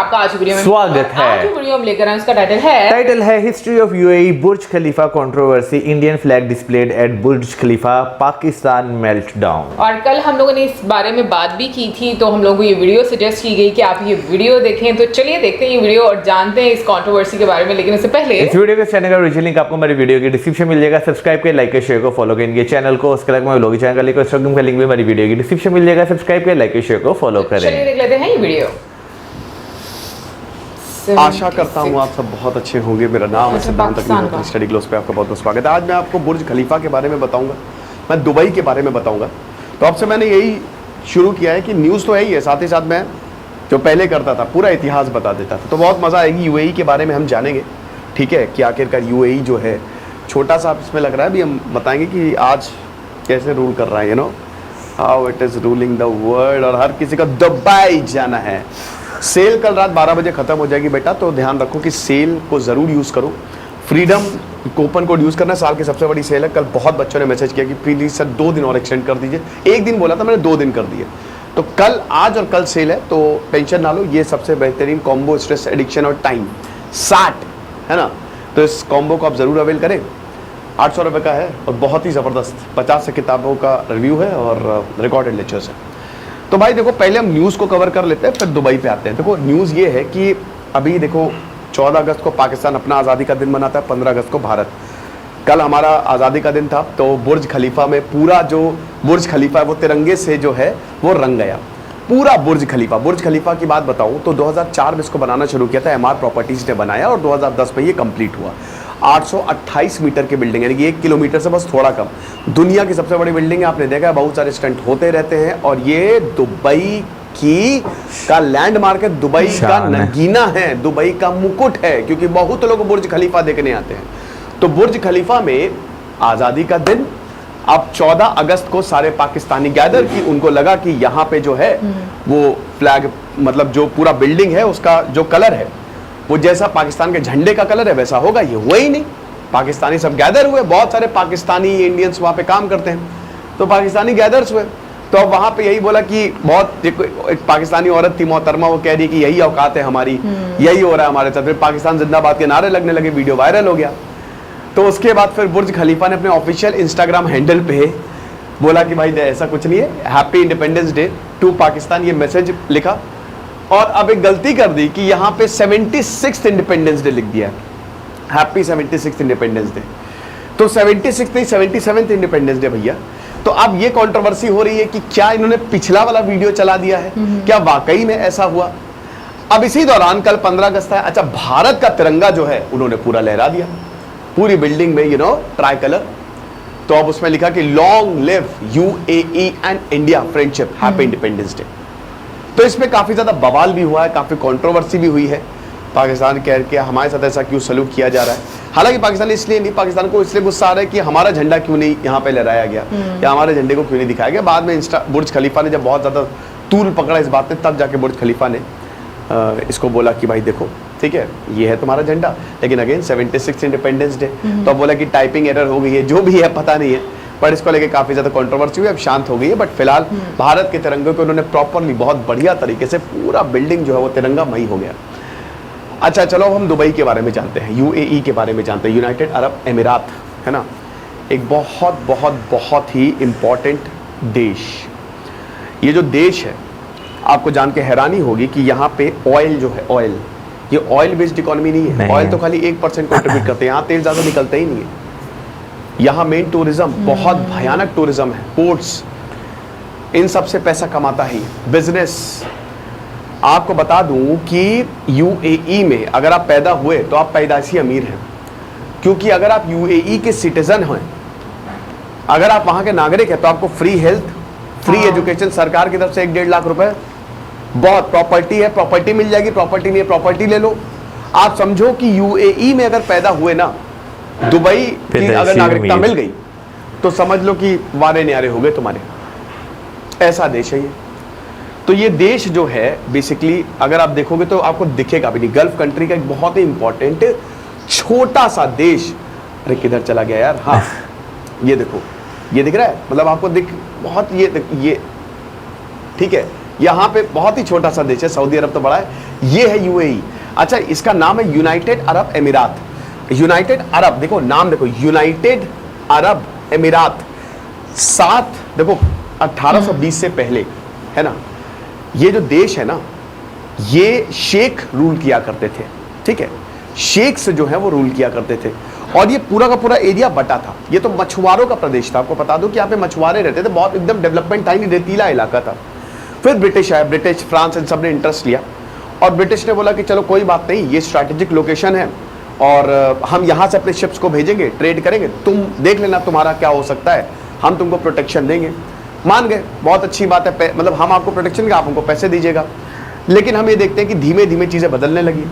आपका आज वीडियो में स्वागत है। आज जो वीडियो हम लेकर आए उसका टाइटल है history of UAE Burj Khalifa controversy, Indian flag displayed eight Burj Khalifa, Pakistan meltdown. और कल हम लोगों ने इस बारे में बात भी की थी, तो हम लोगों को ये वीडियो सजेस्ट की गई कि आप ये वीडियो देखें। तो चलिए देखते हैं ये वीडियो और जानते हैं इस कंट्रोवर्सी के बारे में। लेकिन उससे पहले इस वीडियो के चैनल का ओरिजिनल लिंक आपको मेरी वीडियो की डिस्क्रिप्शन मिल जाएगा। सब्सक्राइब करें, लाइक करें, शेयर को फॉलो करें चैनल को। उसके अलावा व्लॉग चैनल का लिंक इंस्टाग्राम का लिंक भी मेरी वीडियो की डिस्क्रिप्शन मिल जाएगा। सब्सक्राइब करें, लाइक करें, शेयर को फॉलो करें। चलिए देख लेते हैं ये वीडियो। आशा करता हूँ आप सब बहुत अच्छे होंगे। मेरा नाम है सिद्धांत अग्निहोत्री, स्टडी ग्लोस पे आपका बहुत बहुत स्वागत है। आज मैं आपको बुर्ज खलीफा के बारे में बताऊंगा, मैं दुबई के बारे में बताऊंगा। तो आपसे मैंने यही शुरू किया है कि न्यूज़ तो है ही है, साथ ही साथ मैं जो पहले करता था पूरा इतिहास बता देता था। तो बहुत मज़ा आएगी। यूएई के बारे में हम जानेंगे, ठीक है, कि आखिरकार यूएई जो है छोटा सा इसमें लग रहा है, अभी हम बताएंगे कि आज कैसे रूल कर रहा है, you know how it is ruling the world. और हर किसी का दुबई जाना है। सेल कल रात 12 बजे ख़त्म हो जाएगी बेटा, तो ध्यान रखो कि सेल को ज़रूर यूज़ करो। फ्रीडम कूपन कोड यूज़ करना, साल की सबसे बड़ी सेल है। कल बहुत बच्चों ने मैसेज किया कि प्लीज़ सर 2 दिन और एक्सटेंड कर दीजिए। एक दिन बोला था मैंने, 2 दिन कर दिए। तो कल, आज और कल सेल है, तो टेंशन ना लो। ये सबसे बेहतरीन कॉम्बो, स्ट्रेस एडिक्शन और टाइम 60 है ना। तो इस कॉम्बो को आप ज़रूर अवेल करें। 800 रुपये का है और बहुत ही ज़बरदस्त 50 किताबों का रिव्यू है और रिकॉर्डेड लेक्चर्स है। तो भाई देखो, पहले हम न्यूज़ को कवर कर लेते हैं, फिर दुबई पे आते हैं। देखो न्यूज़ ये है कि अभी देखो 14 अगस्त को पाकिस्तान अपना आज़ादी का दिन मनाता है, 15 अगस्त को भारत। कल हमारा आज़ादी का दिन था, तो बुर्ज खलीफा में पूरा जो बुर्ज खलीफा है वो तिरंगे से जो है वो रंग गया, पूरा बुर्ज खलीफा। बुर्ज खलीफा की बात बताऊं तो 2004 में इसको बनाना शुरू किया था, एमआर प्रॉपर्टीज़ ने बनाया और 2010 में ये कंप्लीट हुआ। 828 मीटर की बिल्डिंग, यानी कि 1 किलोमीटर से बस थोड़ा कम। दुनिया की सबसे बड़ी बिल्डिंग है, आपने देखा है, बहुत सारे स्टंट होते रहते हैं। और ये दुबई का लैंडमार्क है, दुबई का नगीना है, दुबई का मुकुट है, क्योंकि बहुत लोग बुर्ज खलीफा देखने आते हैं। तो बुर्ज खलीफा में आज़ादी का दिन, अब 14 अगस्त को सारे पाकिस्तानी गैदर की, उनको लगा कि यहाँ पे जो है वो फ्लैग, मतलब जो पूरा बिल्डिंग है उसका जो कलर है वो जैसा पाकिस्तान के झंडे का कलर है वैसा होगा। ये हुआ ही नहीं। पाकिस्तानी सब गैदर हुए, बहुत सारे पाकिस्तानी इंडियंस वहाँ पे काम करते हैं, तो पाकिस्तानी गैदर्स हुए। तो अब वहाँ पे यही बोला कि बहुत एक पाकिस्तानी औरत थी मोहतरमा, वो कह रही कि यही औकात है हमारी, यही हो रहा है हमारे साथ। फिर पाकिस्तान जिंदाबाद के नारे लगने लगे, वीडियो वायरल हो गया। तो उसके बाद फिर बुर्ज खलीफा ने अपने ऑफिशियल इंस्टाग्राम हैंडल पे बोला कि भाई ऐसा कुछ नहीं है, happy independence day to Pakistan, ये मैसेज लिखा। और अब एक गलती कर दी कि यहाँ पे 76th इंडिपेंडेंस डे लिख दिया, हैप्पी 76th इंडिपेंडेंस डे। तो 76 नहीं, 77th इंडिपेंडेंस डे भैया। तो अब ये कंट्रोवर्सी हो रही है कि क्या इन्होंने पिछला वाला वीडियो चला दिया है, क्या वाकई में ऐसा हुआ। अब इसी दौरान कल 15 अगस्त है, अच्छा, भारत का तिरंगा जो है उन्होंने पूरा लहरा दिया पूरी बिल्डिंग में, यू नो, ट्राई कलर। तो अब उसमें लिखा कि long live UAE and India friendship, happy independence day. तो इसमें काफी ज्यादा बवाल भी हुआ है, काफी कंट्रोवर्सी भी हुई है। पाकिस्तान कह के हमारे साथ ऐसा क्यों सलूक किया जा रहा है। हालांकि पाकिस्तान इसलिए नहीं, पाकिस्तान को इसलिए गुस्सा आ रहा है कि हमारा झंडा क्यों नहीं यहाँ पे लहराया गया, या हमारे झंडे को क्यों नहीं दिखाया गया। बाद में बुर्ज खलीफा ने जब बहुत ज्यादा तूल पकड़ा इस बात ने, तब जाके बुर्ज खलीफा ने इसको बोला कि भाई देखो, ठीक है, ये है तुम्हारा झंडा, लेकिन अगेन 76 इंडिपेंडेंस डे। तो अब बोला कि टाइपिंग एरर हो गई है, जो भी है पता नहीं है, पर इसको लेके काफी ज्यादा कंट्रोवर्सी हुई, अब शांत हो गई है। बट फिलहाल भारत के तिरंगे को उन्होंने प्रॉपरली बहुत बढ़िया तरीके से पूरा बिल्डिंग जो है वो तिरंगामयी हो गया। अच्छा, चलो हम दुबई के बारे में जानते हैं, यूएई के बारे में जानते हैं, यूनाइटेड अरब अमीरात, है ना। एक बहुत बहुत बहुत ही इंपॉर्टेंट देश। ये जो देश है, आपको जान के हैरानी होगी कि यहाँ पे ऑयल जो है, ऑयल, ये ऑयल बेस्ड इकोनॉमी नहीं है। ऑयल तो खाली 1% कंट्रीब्यूट करते हैं, यहाँ तेल ज्यादा निकलता ही नहीं है। यहाँ मेन टूरिज्म, बहुत भयानक टूरिज्म है, पोर्ट्स, इन सब से पैसा कमाता है बिजनेस। आपको बता दूं कि यूएई में अगर आप पैदा हुए तो आप पैदाइशी अमीर हैं, क्योंकि अगर आप यूएई के सिटीजन हैं, अगर आप वहां के नागरिक हैं, तो आपको फ्री हेल्थ, फ्री एजुकेशन सरकार की तरफ से 1-1.5 लाख रुपए, बहुत प्रॉपर्टी है, प्रॉपर्टी मिल जाएगी, प्रॉपर्टी नहीं है प्रॉपर्टी ले लो। आप समझो कि यूएई में अगर पैदा हुए ना, दुबई की अगर नागरिकता मिल गई तो समझ लो कि वारे न्यारे हो गए तुम्हारे। ऐसा देश है ये। तो ये देश जो है बेसिकली अगर आप देखोगे तो आपको दिखेगा भी नहीं। गल्फ कंट्री का एक बहुत ही इंपॉर्टेंट छोटा सा देश। अरे किधर चला गया यार, हाँ ये देखो, ये दिख रहा है, मतलब आपको दिख बहुत, ये ठीक है, यहाँ पे बहुत ही छोटा सा देश है, सऊदी अरब तो बड़ा है, ये है यूएई। अच्छा, इसका नाम है यूनाइटेड अरब अमीरात। यूनाइटेड अरब, देखो नाम देखो, यूनाइटेड अरब अमीरात। देखो 1820 से पहले, है ना, ये जो देश है ना, ये शेख रूल किया करते थे, ठीक है, शेख से जो है वो रूल किया करते थे, और ये पूरा का पूरा एरिया बटा था। ये तो मछुआरों का प्रदेश था, आपको बता दूं कि यहाँ पे मछुआरे रहते थे, बहुत एकदम डेवलपमेंट था, रेतीला इलाका था। फिर ब्रिटिश आया, ब्रिटिश, फ्रांस, इन सब ने इंटरेस्ट लिया, और ब्रिटिश ने बोला कि चलो कोई बात नहीं, ये स्ट्रैटेजिक लोकेशन है और हम यहाँ से अपने शिप्स को भेजेंगे, ट्रेड करेंगे, तुम देख लेना तुम्हारा क्या हो सकता है, हम तुमको प्रोटेक्शन देंगे। मान गए, बहुत अच्छी बात है, मतलब हम आपको प्रोटेक्शन देंगे, आप हमको पैसे दीजिएगा। लेकिन हम ये देखते हैं कि धीमे धीमे चीज़ें बदलने लगी।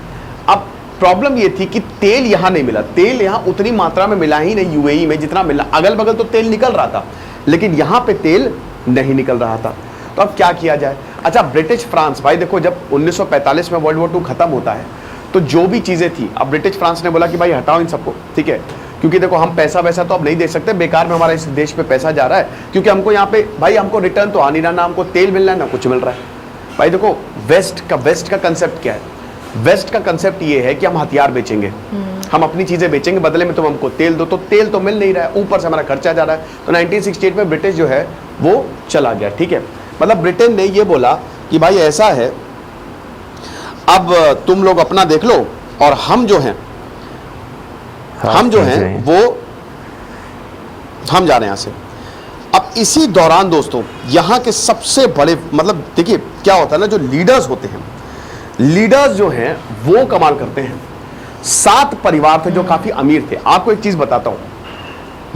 अब प्रॉब्लम ये थी कि तेल यहाँ नहीं मिला, तेल यहाँ उतनी मात्रा में मिला ही नहीं यूएई में जितना मिला, अगल बगल तो तेल निकल रहा था, लेकिन यहाँ पे तेल नहीं निकल रहा था। तो अब क्या किया जाए? अच्छा, ब्रिटिश फ्रांस, भाई देखो, जब 1945 में वर्ल्ड वॉर 2 खत्म होता है, तो जो भी चीज़ें थी, अब ब्रिटिश फ्रांस ने बोला कि भाई हटाओ इन सबको, ठीक है, क्योंकि देखो हम पैसा वैसा तो अब नहीं दे सकते, बेकार में हमारा इस देश पे पैसा जा रहा है, क्योंकि हमको यहाँ पे भाई हमको रिटर्न तो आ नहीं रहा, ना हमको तेल मिल रहा है ना कुछ मिल रहा है। भाई देखो, वेस्ट का कंसेप्ट क्या है? वेस्ट का कंसेप्ट ये है कि हम हथियार बेचेंगे, हम अपनी चीजें बेचेंगे, बदले में तुम हमको तेल दो, तो तेल तो मिल नहीं रहा है, ऊपर से हमारा खर्चा जा रहा है। तो 1968 में ब्रिटिश जो है वो चला गया, ठीक है, मतलब ब्रिटेन ने ये बोला कि भाई ऐसा है, अब तुम लोग अपना देख लो और हम जो हैं वो हम जा रहे हैं यहाँ से। अब इसी दौरान दोस्तों, यहाँ के सबसे बड़े, मतलब देखिए क्या होता है ना, जो लीडर्स होते हैं, लीडर्स जो हैं वो कमाल करते हैं। 7 परिवार थे जो काफी अमीर थे। आपको एक चीज बताता हूं,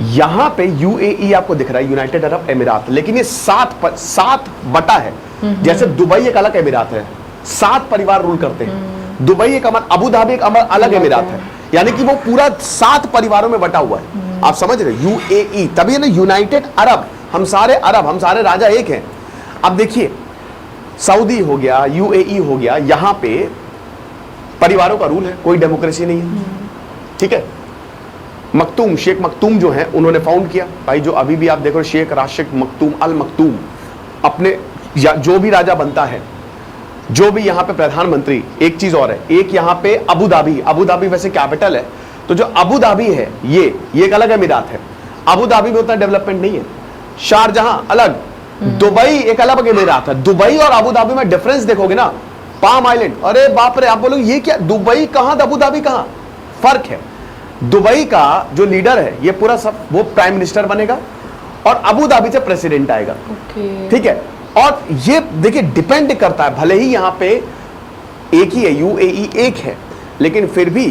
यहां पे यूएई आपको दिख रहा है, यूनाइटेड अरब अमीरात, लेकिन ये 7 बटा है। जैसे दुबई एक अलग अमीरात है, 7 परिवार रूल करते हैं। दुबई एक अबू धाबी एक अलग अमीरात है, यानी कि वो पूरा 7 परिवारों में बटा हुआ है। आप समझ रहे, यूएई, तभी है ना यूनाइटेड अरब, हम सारे राजा एक हैं। अब देखिए, सऊदी हो गया, यूएई हो गया, यहां पे परिवारों का रूल है, कोई डेमोक्रेसी नहीं है, ठीक है। मखतूम, शेख मखतूम जो है, उन्होंने फाउंड किया, भाई जो अभी भी आप देखो, शेख राशिद मखतूम अल मखतूम, अपने जो भी राजा बनता है, जो भी यहाँ पे प्रधानमंत्री, एक चीज और है, एक यहाँ पे अबू धाबी वैसे कैपिटल है, तो जो अबू धाबी है ये एक अलग अमीरात है, अबू धाबी में उतना डेवलपमेंट नहीं है। शारजहां अलग, दुबई एक अलग अमीरात है। दुबई और अबू धाबी में डिफरेंस देखोगे ना, पाम आइलैंड, अरे बाप रे, आप बोलोगे ये क्या, दुबई कहां, अबू धाबी कहां, फर्क है। दुबई का जो लीडर है, ये पूरा सब वो प्राइम मिनिस्टर बनेगा और अबू धाबी से प्रेसिडेंट आएगा, ठीक है। और ये देखिए डिपेंड करता है, भले ही यहां पे एक ही है, यूएई एक है, लेकिन फिर भी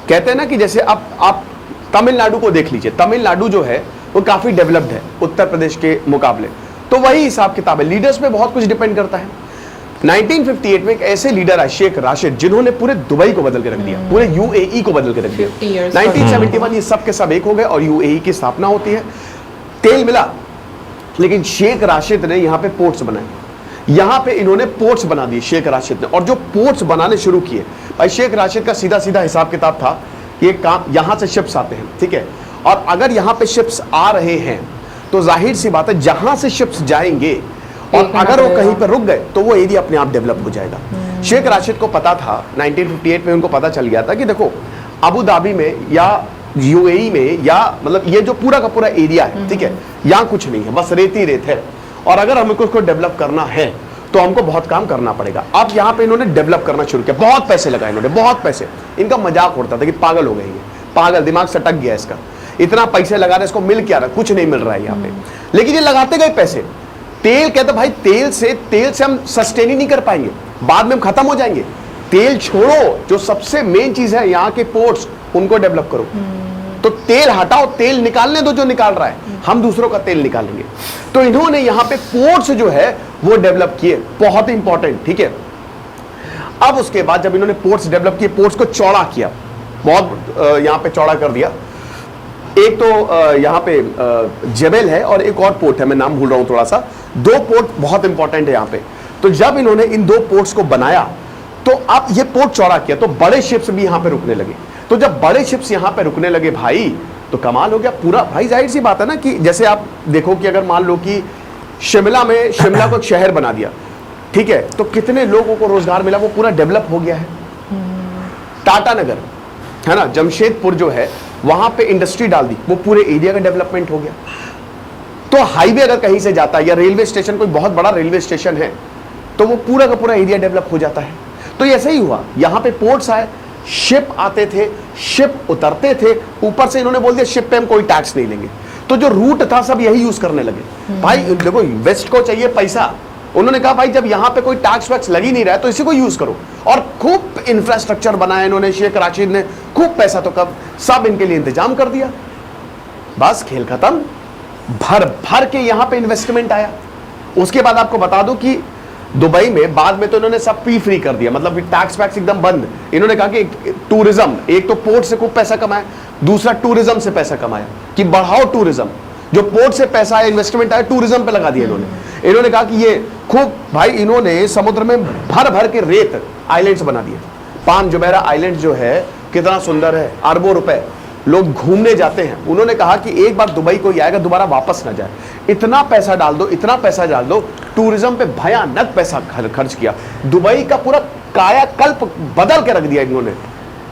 कहते हैं ना कि जैसे आप तमिलनाडु को देख लीजिए, तमिलनाडु जो है वो काफी डेवलप्ड है उत्तर प्रदेश के मुकाबले, तो वही हिसाब किताब है, लीडर्स पे बहुत कुछ डिपेंड करता है। 1958 में एक ऐसे लीडर आए, शेख राशिद, जिन्होंने पूरे दुबई को बदल के रख दिया, पूरे यूएई को बदल के रख दिया। 1971 ये सब के सब एक हो गए और यूएई की स्थापना होती है। तेल मिला, लेकिन शेख राशिद ने यहाँ पे पोर्ट्स बनाए, यहाँ पे इन्होंने पोर्ट्स बना दिए शेख राशिद ने, और जो पोर्ट्स बनाने शुरू किए, भाई शेख राशिद का सीधा सीधा हिसाब किताब था, ये काम यहाँ से शिप्स आते हैं, ठीक है, और अगर यहाँ पे शिप्स आ रहे हैं तो जाहिर सी बात है जहां से शिप्स जाएंगे और अगर वो कहीं पर रुक गए तो वो एरिया अपने आप डेवलप हो जाएगा। शेख राशिद को पता था, 1958 में उनको पता चल गया था कि देखो अबू धाबी में या यूएई में, या मतलब ये जो पूरा का पूरा एरिया है, ठीक है, यहाँ कुछ नहीं है, बस रेत ही रेत है, और अगर हमको उसको डेवलप करना है तो हमको बहुत काम करना पड़ेगा। अब यहाँ पे इन्होंने डेवलप करना शुरू किया, बहुत पैसे लगाए इन्होंने, बहुत पैसे। इनका मजाक उड़ता था कि पागल हो गए ये, पागल, दिमाग सटक गया इसका, इतना पैसे लगा रहे, इसको मिल क्या रहा, कुछ नहीं मिल रहा है यहाँ पे। लेकिन ये लगाते गए पैसे। तेल कहते भाई तेल से हम सस्टेन ही नहीं कर पाएंगे, बाद में हम खत्म हो जाएंगे। तेल छोड़ो, जो सबसे मेन चीज है यहाँ के पोर्ट्स, उनको डेवलप करो। तो तेल हटाओ, तेल निकालने दो जो निकाल रहा है, हम दूसरों का तेल निकालेंगे। तो इन्होंने यहाँ पे पोर्ट्स जो है वो डेवलप किए, बहुत ही इंपॉर्टेंट, ठीक है। अब उसके बाद जब इन्होंने पोर्ट्स डेवलप किए, पोर्ट्स को चौड़ा किया, बहुत यहाँ पे चौड़ा कर दिया। एक तो यहाँ पे जेबेल है और एक और पोर्ट है, मैं नाम भूल रहा हूँ थोड़ा सा, 2 पोर्ट बहुत इंपॉर्टेंट है यहाँ पे। तो जब इन्होंने इन 2 पोर्ट्स को बनाया तो अब ये पोर्ट चौड़ा किया, तो बड़े शिप्स भी यहाँ पे रुकने लगे। तो जब बड़े शिप्स यहाँ पे रुकने लगे भाई, तो कमाल हो गया पूरा। भाई जाहिर सी बात है ना कि जैसे आप देखो कि अगर मान लो कि शिमला को एक शहर बना दिया, ठीक है, तो कितने लोगों को रोजगार मिला, वो पूरा डेवलप हो गया है। टाटा नगर है ना, जमशेदपुर जो है वहां पे इंडस्ट्री डाल दी, वो पूरे एरिया का डेवलपमेंट हो गया। तो हाईवे अगर कहीं से जाता है या रेलवे स्टेशन, कोई बहुत बड़ा रेलवे स्टेशन है, तो वो पूरा का पूरा एरिया डेवलप हो जाता है। तो ऐसा ही हुआ, यहां पे पोर्ट्स आए, शिप आते थे, शिप उतरते थे, ऊपर से इन्होंने बोल दिया शिप पे हम कोई टैक्स नहीं लेंगे। तो जो रूट था सब यही यूज करने लगे। भाई देखो, वेस्ट को चाहिए पैसा, उन्होंने कहा भाई जब यहां पे कोई टैक्स वैक्स लग ही नहीं रहा है तो इसी को यूज करो, और खूब इंफ्रास्ट्रक्चर बनाया इन्होंने। शेख राशिद ने खूब पैसा तो कब सब इनके लिए इंतजाम कर दिया, बस खेल खत्म। भर भर के यहां पे इन्वेस्टमेंट आया। उसके बाद आपको बता दूं कि दुबई में बाद में तो इन्होंने सब फी फ्री कर दिया, मतलब टैक्स वैक्स एकदम बंद। इन्होंने कहा कि टूरिज्म, एक तो पोर्ट से खूब पैसा कमाया, दूसरा टूरिज्म से पैसा कमाया कि बढ़ाओ टूरिज्म। जो पोर्ट से पैसा आया, इन्वेस्टमेंट आया, टूरिज्म पे लगा दिया इन्होंने कहा कि ये खूब, भाई इन्होंने समुद्र में भर भर के रेत आइलैंड्स बना दिए। पाम जुमेरा आइलैंड जो है कितना सुंदर है, अरबों रुपए लोग घूमने जाते हैं। उन्होंने कहा कि एक बार दुबई कोई आएगा दोबारा वापस ना जाए, इतना पैसा डाल दो, इतना पैसा डाल दो। टूरिज्म पे भयानक पैसा खर्च किया, दुबई का पूरा कायाकल्प बदल के रख दिया इन्होंने,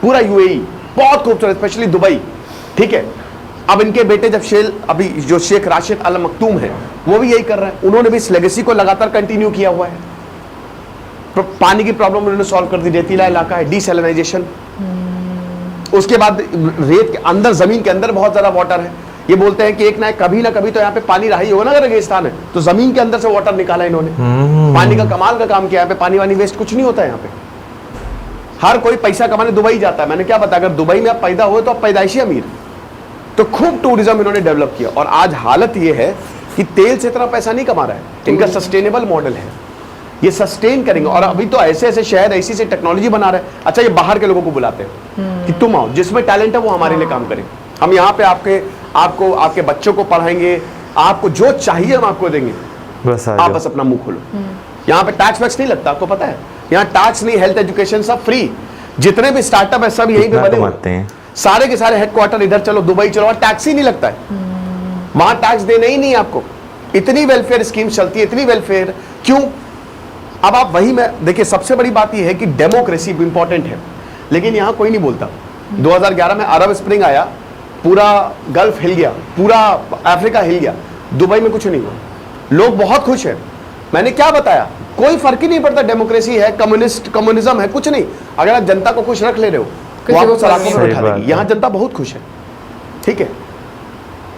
पूरा यूएई बहुत खूबसूरत, स्पेशली दुबई। ठीक है, अब इनके बेटे जब अभी जो शेख राशिद अल मखदूम है वो भी यही कर रहे हैं, उन्होंने भी इस लेगेसी को लगातार कंटिन्यू किया हुआ है। पानी की प्रॉब्लम उन्होंने सॉल्व कर दी, रेतीला इलाका है, डिसैलिनाइजेशन। उसके बाद रेत के अंदर, जमीन के अंदर बहुत ज्यादा वाटर है। ये बोलते हैं कि एक ना कभी ना कभी तो यहाँ पे पानी रहा ही होगा ना, अगर रेगिस्तान है तो जमीन के अंदर से वाटर निकाला इन्होंने। पानी का कमाल का काम किया, यहाँ पे पानी वानी वेस्ट कुछ नहीं होता है। यहाँ पे हर कोई पैसा कमाने दुबई जाता है। मैंने क्या बताया, अगर दुबई में आप पैदा हुए तो आप पैदाइशी अमीर। तो खूब टूरिज्म इन्होंने डेवलप किया, और आज हालत ये है कि तेल से इतना पैसा नहीं कमा रहा है, इनका सस्टेनेबल मॉडल है, ये सस्टेन करेंगे। और अभी तो ऐसे ऐसे शहर, ऐसी ऐसी टेक्नोलॉजी बना रहे हैं। अच्छा, ये बाहर के लोगों को बुलाते हैं कि तुम आओ, जिसमें टैलेंट है वो हमारे लिए काम करें, हम यहाँ पे आपको आपके बच्चों को पढ़ाएंगे, आपको जो चाहिए हम आपको देंगे, आप बस अपना मुंह खोलो। यहाँ पे टैक्स वैक्स नहीं लगता, आपको पता है, यहाँ टैक्स नहीं, हेल्थ एजुकेशन सब फ्री। जितने भी स्टार्टअप है सब यहीं पे बने होते हैं, सारे के सारे हेडक्वार्टर इधर चलो, दुबई चलो, और टैक्स ही नहीं लगता है। वहां टैक्स देना ही नहीं आपको। इतनी वेलफेयर स्कीम चलती है, इतनी वेलफेयर क्यों? अब आप वही में देखिए, सबसे बड़ी बात यह है कि डेमोक्रेसी इंपॉर्टेंट है, लेकिन यहां कोई नहीं बोलता। 2011 में अरब स्प्रिंग आया, पूरा गल्फ हिल गया, पूरा अफ्रीका हिल गया, दुबई में कुछ नहीं हुआ, लोग बहुत खुश हैं। मैंने क्या बताया, कोई फर्क ही नहीं पड़ता, डेमोक्रेसी है, कम्युनिज्म है, कुछ नहीं। अगर आप जनता को खुश रख ले रहे हो वो आपको सलाखों में बैठा देगी। यहाँ जनता बहुत खुश है, ठीक है।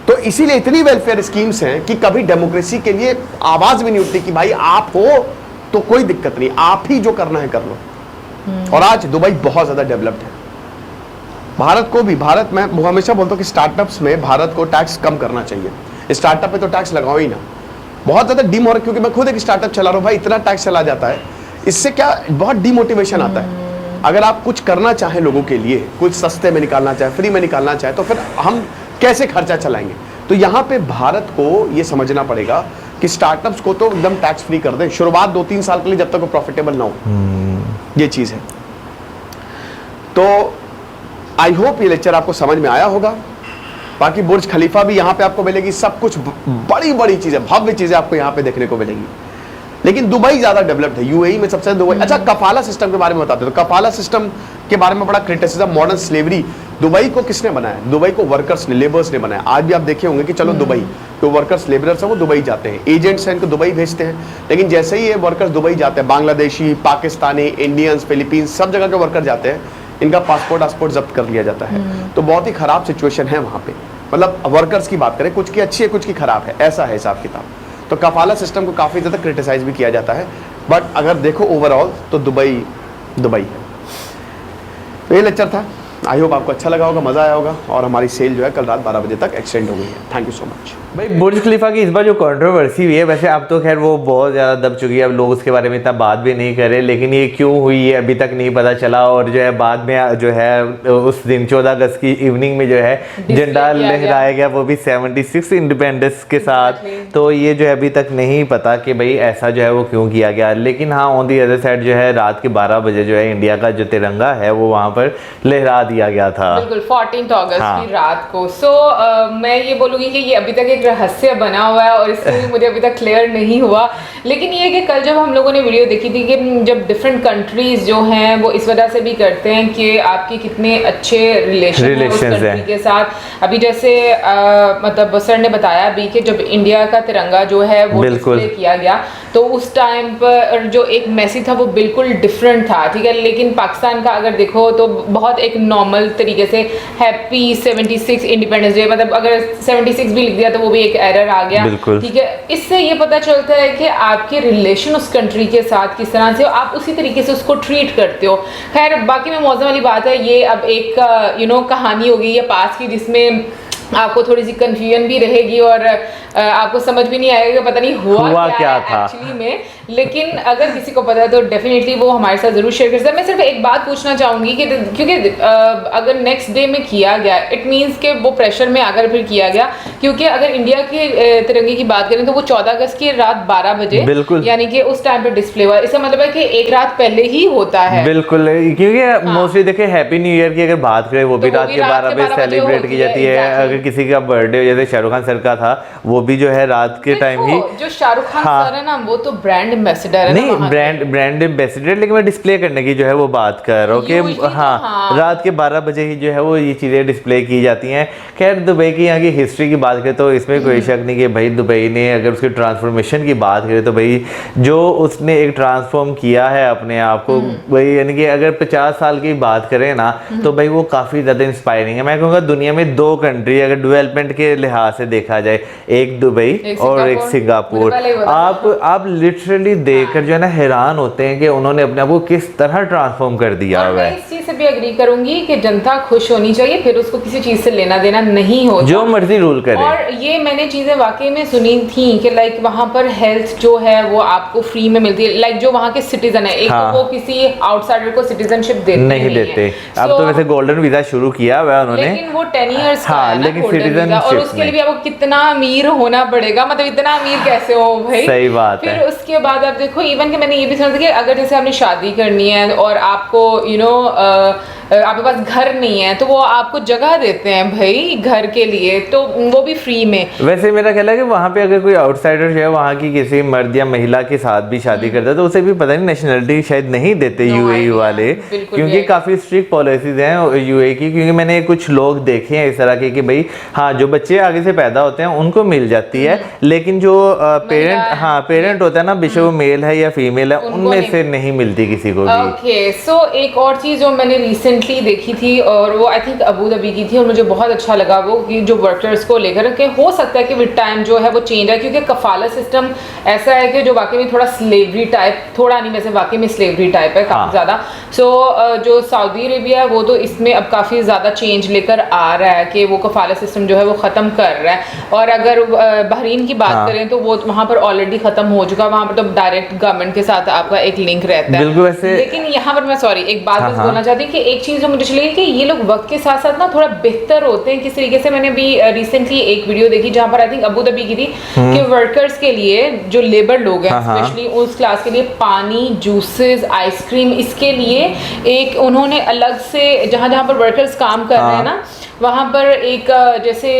तो इसीलिए इतनी वेलफेयर स्कीम्स हैं कि कभी डेमोक्रेसी के लिए आवाज भी नहीं उठती कि भाई आप हो तो कोई दिक्कत नहीं, आप ही जो करना है कर लो। और आज दुबई बहुत ज्यादा डेवलप्ड है। भारत को भी, भारत में हमेशा बोलता हूं कि स्टार्टअप्स में भारत को टैक्स कम करना चाहिए। स्टार्टअप पे तो टैक्स लगाओ ही ना, बहुत ज्यादा डिमोटिवेशन, क्योंकि मैं खुद एक स्टार्टअप चला रहा हूं भाई, इतना टैक्स चला जाता है, इससे क्या बहुत डिमोटिवेशन आता है। अगर आप कुछ करना चाहें लोगों के लिए, कुछ सस्ते में निकालना चाहे, फ्री में निकालना चाहे, तो फिर हम कैसे खर्चा चलाएंगे? तो यहाँ पे भारत को ये समझना पड़ेगा कि स्टार्टअप्स को तो एकदम टैक्स फ्री कर दें, शुरुआत 2-3 साल के लिए, जब तक वो प्रॉफिटेबल ना हो। ये चीज है। तो आई होप ये लेक्चर आपको समझ में आया होगा। बाकी बुर्ज खलीफा भी यहाँ पे आपको मिलेगी, सब कुछ बड़ी बड़ी चीजें, भव्य चीजें आपको यहाँ पे देखने को मिलेंगी। लेकिन दुबई ज्यादा डेवलप्ड है, यूएई में सबसे दुबई। अच्छा, कफाला सिस्टम के बारे में बताते हैं। तो कफाला सिस्टम के बारे में बड़ा क्रिटिसिज्म, मॉडर्न स्लेवरी, दुबई को किसने बनाया? दुबई को वर्कर्स ने, लेबर्स ने बनाया। आज भी आप देखे होंगे कि चलो दुबई, तो वर्कर्स लेबरर्स हैं वो दुबई जाते हैं, एजेंट्स हैं इनको दुबई भेजते हैं। लेकिन जैसे ही ये वर्कर्स दुबई जाते हैं, बांग्लादेशी, पाकिस्तानी, इंडियंस, फिलीपींस, सब जगह के वर्कर जाते हैं, इनका पासपोर्ट जब्त कर लिया जाता है। तो बहुत ही खराब सिचुएशन है वहाँ पे, मतलब वर्कर्स की बात करें, कुछ की अच्छी है, कुछ की खराब है, ऐसा है हिसाब किताब। तो कफाला सिस्टम को काफ़ी ज़्यादा क्रिटिसाइज भी किया जाता है, बट अगर देखो ओवरऑल तो दुबई है। तो ये लेक्चर था, आई होप आपको अच्छा लगा होगा, मज़ा आया होगा। और हमारी सेल जो है कल रात 12 बजे तक एक्सटेंड हो गई है। Thank you so much. भाई बुर्ज खलीफा की इस बार जो कंट्रोवर्सी हुई है, वैसे अब तो खैर वो बहुत ज़्यादा दब चुकी है, अब लोग उसके बारे में इतना बात भी नहीं कर रहे, लेकिन ये क्यों हुई है अभी तक नहीं पता चला। और जो है बाद में जो है उस दिन 14 अगस्त की इवनिंग में जो है झंडा लहराया गया, वो भी 76 इंडिपेंडेंस के साथ। तो ये जो है अभी तक नहीं पता कि भाई ऐसा जो है वो क्यों किया गया। लेकिन हाँ, ऑन दी अदर साइड जो है रात के 12 बजे जो है इंडिया का जो तिरंगा है वो वहाँ पर लहरा दिया गया था। बिल्कुल 14 अगस्त हाँ। की रात को। मैं ये बोलूँगी कि ये अभी तक एक रहस्य बना हुआ है और इससे भी मुझे अभी तक क्लियर नहीं हुआ। लेकिन ये कि कल जब हम लोगों ने वीडियो देखी थी कि जब डिफरेंट कंट्रीज जो हैं वो इस वजह से भी करते हैं कि आपके कितने अच्छे रिलेशन हैं उस कंट्री के साथ। अभी जैसे मतलब सर ने बताया अभी कि जब इंडिया का तिरंगा जो है वो डिस्प्ले किया गया तो उस टाइम पर जो एक मैसेज था वो बिल्कुल डिफरेंट था, ठीक है। लेकिन पाकिस्तान का अगर देखो तो बहुत एक नॉर्मल तरीके से हैप्पी 76 इंडिपेंडेंस डे, मतलब अगर 76 भी लिख दिया तो वो भी एक एरर आ गया, ठीक है। इससे ये पता चलता है कि आपके रिलेशन उस कंट्री के साथ किस तरह से आप उसी तरीके से उसको ट्रीट करते हो। खैर बाकी में मौजूद वाली बात है, ये अब एक कहानी होगी या पास की जिसमें आपको थोड़ी सी कंफ्यूजन भी रहेगी और आपको समझ भी नहीं आएगा कि पता नहीं हुआ क्या था एक्चुअली में। लेकिन अगर किसी को पता है तो डेफिनेटली वो हमारे साथ जरूर शेयर कर सकता है। मैं सिर्फ एक बात पूछना चाहूँगी कि क्योंकि अगर नेक्स्ट डे में किया गया इट मीन्स कि वो प्रेशर में आकर फिर किया गया, क्योंकि अगर इंडिया के तिरंगे की बात करें तो वो 14 अगस्त की रात 12 बजे यानी कि उस टाइम पे डिस्प्ले हुआ। इसका मतलब है कि एक रात पहले ही होता है। बिल्कुल, क्योंकि मोस्टली देखिए हैप्पी न्यू ईयर की अगर बात करें वो भी रात के 12 बजे सेलिब्रेट की जाती है। अगर किसी का बर्थडे जैसे शाहरुख खान सर का था वो भी जो है रात के टाइम ही। जो शाहरुख खान सर है ना वो तो ब्रांड एम्बेसडर है, नहीं ब्रांड एम्बेसडर, लेकिन मैं डिस्प्ले करने की जो है वो बात कर रहा हूँ कि हाँ रात के 12 बजे ही जो है वो ये चीज़ें डिस्प्ले की जाती हैं। खैर दुबई की यहाँ की हिस्ट्री की बात करें तो इसमें कोई शक नहीं कि भाई दुबई ने अगर उसकी ट्रांसफॉर्मेशन की बात करें तो भाई जो उसने एक ट्रांसफॉर्म किया है अपने आप को भाई, यानी कि अगर 50 साल की बात करें ना तो भाई वो काफ़ी ज़्यादा इंस्पायरिंग है। मैं कहूँगा दुनिया में 2 कंट्री अगर डेवलपमेंट के लिहाज से देखा जाए, एक दुबई और एक सिंगापुर। आप लिटरली देखकर जो है ना हैरान होते हैं कि उन्होंने अपने आप को किस तरह ट्रांसफॉर्म कर दिया हुआ है। इस चीज से भी एग्री करूंगी कि जनता खुश होनी चाहिए, फिर उसको किसी चीज से लेना देना नहीं हो, जो मर्जी रूल करे। और ये मैंने चीजें वाकई में सुनी थी कि लाइक वहां पर हेल्थ जो है वो आपको फ्री में मिलती है। लाइक जो वहां के सिटीजन है, एक तो वो किसी आउटसाइडर को सिटीजनशिप नहीं देते। अब तो वैसे गोल्डन वीजा शुरू किया हुआ है उन्होंने, लेकिन वो 10 इयर्स का है ना लेकिन सिटीजनशिप, और उसके लिए भी आपको कितना अमीर होना पड़ेगा, मतलब इतना अमीर कैसे हो भाई। सही बात है। फिर उसके बाद आप देखो इवन कि मैंने ये भी सुना था कि अगर जैसे आपने शादी करनी है और आपको आपके पास घर नहीं है तो वो आपको जगह देते हैं भाई घर के लिए, तो वो भी फ्री में। वैसे मेरा ख्याल है कि वहाँ पे अगर कोई आउटसाइडर जो है वहाँ की किसी मर्द या महिला के साथ भी शादी करता है तो उसे भी पता नहीं नेशनलिटी शायद नहीं देते यूएई वाले, क्योंकि काफी स्ट्रिक्ट पॉलिसीज हैं यूएई की। क्योंकि मैंने कुछ लोग देखे हैं इस तरह के कि भाई हाँ जो बच्चे आगे से पैदा होते हैं उनको मिल जाती है, लेकिन जो पेरेंट होता है ना बेशक वो मेल है या फीमेल है उनमें से नहीं मिलती किसी को भी। ओके, सो एक और चीज जो मैंने रिसेंटली देखी थी और वो आई थिंक अबू धाबी की थी और मुझे बहुत अच्छा लगा वो कि जो वर्कर्स को लेकर के हो सकता है कि विद टाइम जो है वो चेंज है, क्योंकि कफाला सिस्टम ऐसा है कि जो वाकई में थोड़ा स्लेवरी टाइप, थोड़ा नहीं वैसे वाकई में स्लेवरी टाइप है काफी ज्यादा। सो जो सऊदी अरेबिया है वो तो इसमें अब काफी ज्यादा चेंज लेकर आ रहा है कि वो कफाला सिस्टम जो है वो खत्म कर रहा है। और अगर बहरीन की बात करें तो वो वहां पर ऑलरेडी खत्म हो चुका, वहां पर तो डायरेक्ट गवर्नमेंट के साथ आपका एक लिंक रहता है। लेकिन यहाँ पर मैं एक बात बस बोलना चाहती हूँ कि एक चीज जो मुझे चली कि ये लोग वक्त के साथ साथ ना थोड़ा बेहतर होते हैं। किस तरीके से मैंने भी रिसेंटली एक वीडियो देखी जहां पर आई थिंक अबू धाबी की थी कि वर्कर्स के लिए जो लेबर लोग हैं स्पेशली उस क्लास के लिए पानी, जूसेस, आइसक्रीम, इसके लिए एक उन्होंने अलग से जहां पर वर्कर्स काम कर रहे हैं ना वहां पर एक जैसे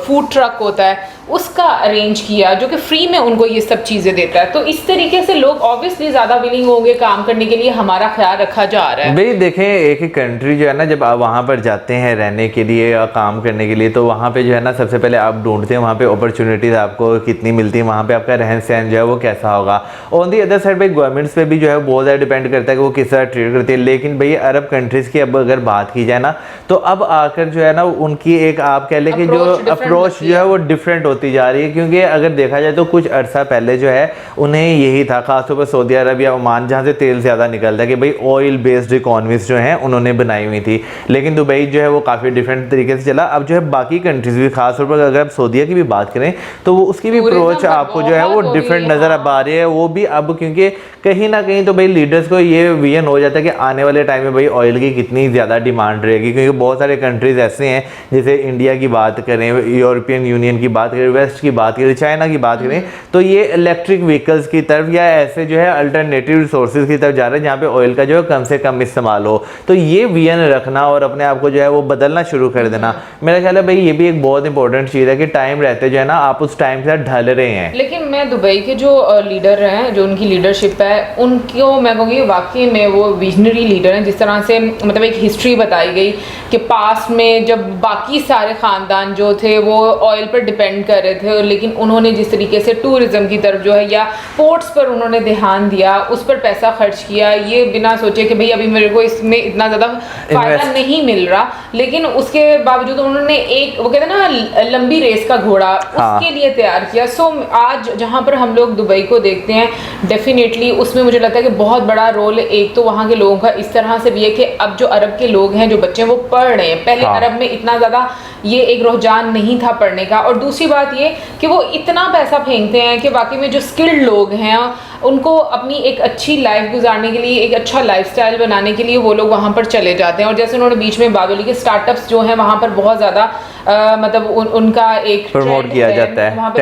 फूड ट्रक होता है उसका अरेंज किया जो कि फ्री में उनको ये सब चीजें देता है। तो इस तरीके से लोग ऑब्वियसली ज्यादा विलिंग होंगे काम करने के लिए, हमारा ख्याल रखा जा रहा है। भाई देखें एक एक कंट्री जो है ना जब आप वहाँ पर जाते हैं रहने के लिए या काम करने के लिए तो वहाँ पे जो है ना सबसे पहले आप ढूंढते हैं वहाँ पे अपॉर्चुनिटीज आपको कितनी मिलती है, वहाँ पे आपका रहन सहन जो है वो कैसा होगा। ऑन दी अदर साइड भाई गवर्नमेंट्स पे भी जो है बहुत ज़्यादा डिपेंड करता है कि वो किस तरह ट्रीट करती है। लेकिन भाई अरब कंट्रीज़ की अब अगर बात की जाए ना तो अब आकर जो है ना उनकी एक आप कह लें कि जो अप्रोच जो है वो डिफरेंट होती जा रही है। क्योंकि अगर देखा जाए तो कुछ अरसा पहले जो है उन्हें यही था, खासतौर पर सऊदी अरब या ओमान जहाँ से तेल ज़्यादा निकलता है कि भाई ऑयल बेस्ड इकोनॉमीज जो हैं उन्होंने बनाई हुई थी। लेकिन दुबई जो है वो काफ़ी डिफरेंट तरीके से चला। अब जो है बाकी कंट्रीज़ भी खासतौर पर अगर आप सऊदीया की भी बात करें तो वो उसकी भी अप्रोच आपको जो है वो डिफरेंट नज़र अब आ रही है। वो भी अब क्योंकि कहीं ना कहीं तो भाई लीडर्स को ये विजन हो जाता है कि आने वाले टाइम में भाई ऑयल की कितनी ज़्यादा डिमांड रहेगी, क्योंकि बहुत सारे कंट्रीज कंट्रीज़ ऐसे हैं, जैसे इंडिया की बात करें, यूरोपियन यूनियन की बात करें, वेस्ट की बात करें, चाइना की बात करें, तो ये इलेक्ट्रिक व्हीकल्स की तरफ या ऐसे जो है अल्टरनेटिव रिसोर्सेज की तरफ जा रहे हैं जहाँ पे ऑयल का जो है कम से कम इस्तेमाल हो। तो ये विजन रखना और अपने आप को जो है वो बदलना शुरू कर देना, मेरा ख्याल है भाई ये भी एक बहुत इंपॉर्टेंट चीज़ है कि टाइम रहते जो है ना आप उस टाइम के साथ ढल रहे हैं। लेकिन मैं दुबई के जो लीडर हैं, जो उनकी लीडरशिप है, उनको मैं कहूँगी वाकई में वो विजनरी लीडर हैं। जिस तरह से मतलब एक हिस्ट्री बताई गई कि पास्ट में जब बाकी सारे ख़ानदान जो थे वो ऑयल पर डिपेंड कर रहे थे, लेकिन उन्होंने जिस तरीके से टूरिज़्म की तरफ जो है या पोर्ट्स पर उन्होंने ध्यान दिया, उस पर पैसा खर्च किया, ये बिना सोचे कि भाई अभी मेरे को इसमें इतना ज़्यादा फ़ायदा नहीं मिल रहा, लेकिन उसके बावजूद उन्होंने एक वो कहते हैं ना लंबी रेस का घोड़ा उसके लिए तैयार किया। सो आज जहाँ पर हम लोग दुबई को देखते हैं, डेफिनेटली उसमें मुझे लगता है कि बहुत बड़ा रोल एक तो वहाँ के लोगों का इस तरह से भी है कि अब जो अरब के लोग हैं, जो बच्चे हैं, वो पढ़ रहे हैं। पहले अरब में इतना ज़्यादा ये एक रुझान नहीं था पढ़ने का। और दूसरी बात ये कि वो इतना पैसा फेंकते हैं कि वाकई में जो स्किल्ड लोग हैं उनको अपनी एक अच्छी लाइफ गुजारने के लिए, एक अच्छा लाइफस्टाइल बनाने के लिए वो लोग वहाँ पर चले जाते हैं। और जैसे उन्होंने बीच में बात बोली कि स्टार्टअप्स जो हैं वहाँ पर बहुत ज़्यादा मतलब उनका एक प्रमोट किया जाता है, वहाँ पर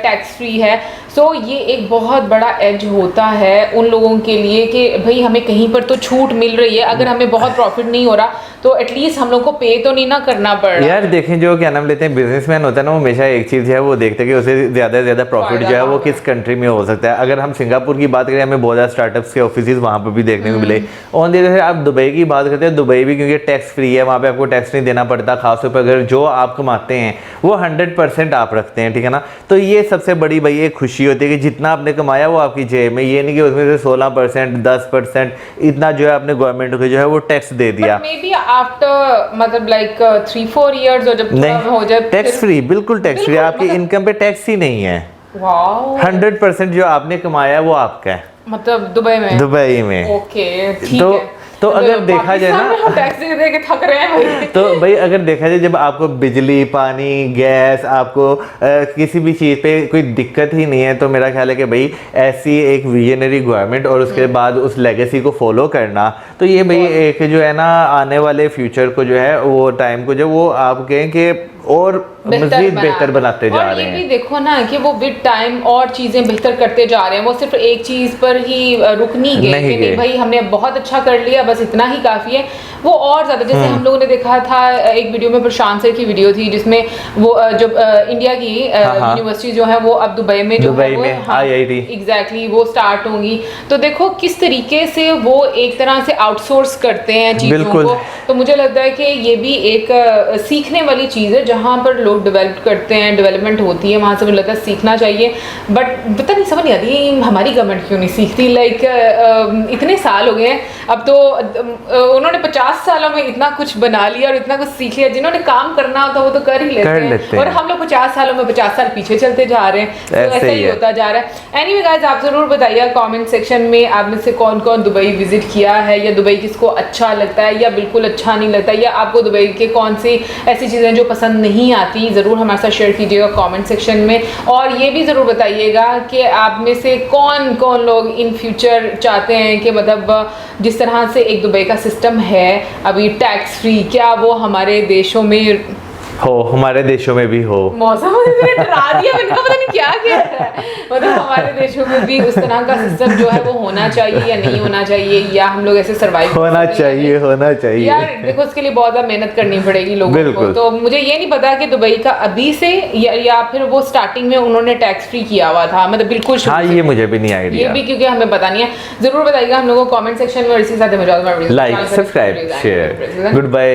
टैक्स फ्री है। सो ये एक बहुत बड़ा एज होता है उन लोगों के लिए कि भाई हमें कहीं पर तो छूट मिल रही है, अगर हमें बहुत प्रॉफिट नहीं हो रहा तो एटलीस्ट हम लोग को पे तो नहीं ना करना पड़ रहा। यार देखें, जो क्या नाम लेते हैं बिजनेसमैन होता है ना, वो हमेशा एक चीज़ है वो देखते हैं कि उसे ज़्यादा से ज़्यादा प्रॉफिट जो है वो किस कंट्री में हो सकता है। अगर हम सिंगापुर की बात करें, हमें बहुत ज़्यादा स्टार्टअप्स के ऑफिस वहाँ पर भी देखने को मिले। और जैसे आप दुबई की बात करते हैं, दुबई भी क्योंकि टैक्स फ्री है, वहाँ पर आपको टैक्स नहीं देना पड़ता, खासतौर पर अगर जो आप कमाते हैं वो 100% आप रखते हैं, ठीक है ना। तो ये सबसे बड़ी भाई एक खुशी होती है कि जितना आपने कमाया वो आपकी जेब में, ये नहीं कि उसमें से 16%, 10% इतना जो है आपने गवर्नमेंट को जो है वो टैक्स दे दिया। मे बी आफ्टर मतलब लाइक 3-4 इयर्स और जब हो जाए टैक्स फ्री, बिल्कुल टैक्स फ्री, आपकी इनकम पे टैक्स ही नहीं है। 100% जो आपने कमाया वो आपका है, मतलब दुबई में। ओके, ठीक है। तो अगर देखा जाए ना, टैक्स दे के थक रहे हैं भाई। तो भाई अगर देखा जाए, जब आपको बिजली, पानी, गैस, आपको किसी भी चीज़ पे कोई दिक्कत ही नहीं है, तो मेरा ख्याल है कि भाई ऐसी एक विजनरी गवर्नमेंट और उसके बाद उस लेगेसी को फॉलो करना, तो ये भाई एक जो है ना आने वाले फ्यूचर को जो है वो टाइम को जो वो आप कहें कि और मज़ीद बेहतर बनाते जा रहे हैं। और ये भी देखो ना कि वो विद टाइम और चीज़ें बेहतर करते जा रहे हैं। वो सिर्फ एक चीज़ पर ही रुक नहीं गए कि नहीं भाई हमने बहुत अच्छा कर लिया, बस इतना ही काफ़ी है। वो और ज़्यादा, जैसे हम लोगों ने देखा था एक वीडियो में, प्रशांत सर की वीडियो थी जिसमें वो जो इंडिया की यूनिवर्सिटी जो है वो अब दुबई में जो है वो IIT एग्जैक्टली वो स्टार्ट होंगी। तो देखो किस तरीके से वो एक तरह से आउटसोर्स करते हैं चीज़ों को। तो मुझे लगता है कि ये भी एक सीखने वाली चीज़ है, जहाँ पर लोग डेवलप करते हैं, डेवलपमेंट होती है, वहाँ से मुझे लगता है सीखना चाहिए। बट पता नहीं, समझ नहीं आती हमारी गवर्नमेंट क्यों नहीं सीखती। लाइक इतने साल हो गए हैं, अब तो उन्होंने 50 सालों में इतना कुछ बना लिया और इतना कुछ सीख लिया। जिन्होंने काम करना होता वो तो कर ही लेते हैं, और हम लोग 50 सालों में 50 साल पीछे चलते जा रहे हैं। तो ऐसा ही होता जा रहा है। एनीवे गाइस, आप ज़रूर बताइए कमेंट सेक्शन में आप में से कौन कौन दुबई विजिट किया है, या दुबई किसको अच्छा लगता है या बिल्कुल अच्छा नहीं लगता, या आपको दुबई के कौन सी ऐसी चीज़ें जो पसंद नहीं आती, ज़रूर हमारे साथ शेयर कीजिएगा कमेंट सेक्शन में। और ये भी ज़रूर बताइएगा कि आप में से कौन कौन लोग इन फ्यूचर चाहते हैं कि मतलब जिस तरह से एक दुबई का सिस्टम है अभी टैक्स फ्री, क्या वो हमारे देशों में हो, हमारे देशों में भी हो। मौसम डरा दिया, मैंने कहा पता नहीं क्या क्या है। मतलब हमारे देशों में भी उस तरह का सिस्टम जो है वो होना चाहिए या नहीं होना चाहिए, या हम लोग ऐसे सर्वाइव होना चाहिए। यार देखो, उसके लिए बहुत ज़्यादा मेहनत करनी पड़ेगी लोगों को। तो मुझे ये नहीं पता कि दुबई का अभी से या फिर वो स्टार्टिंग में उन्होंने टैक्स फ्री किया हुआ था, मतलब बिल्कुल। हाँ, ये मुझे भी नहीं आइडिया, ये भी क्योंकि हमें पता नहीं है। जरूर बताइएगा हम लोगों को कमेंट सेक्शन में। और इसी साथ में like, subscribe, share. Good bye.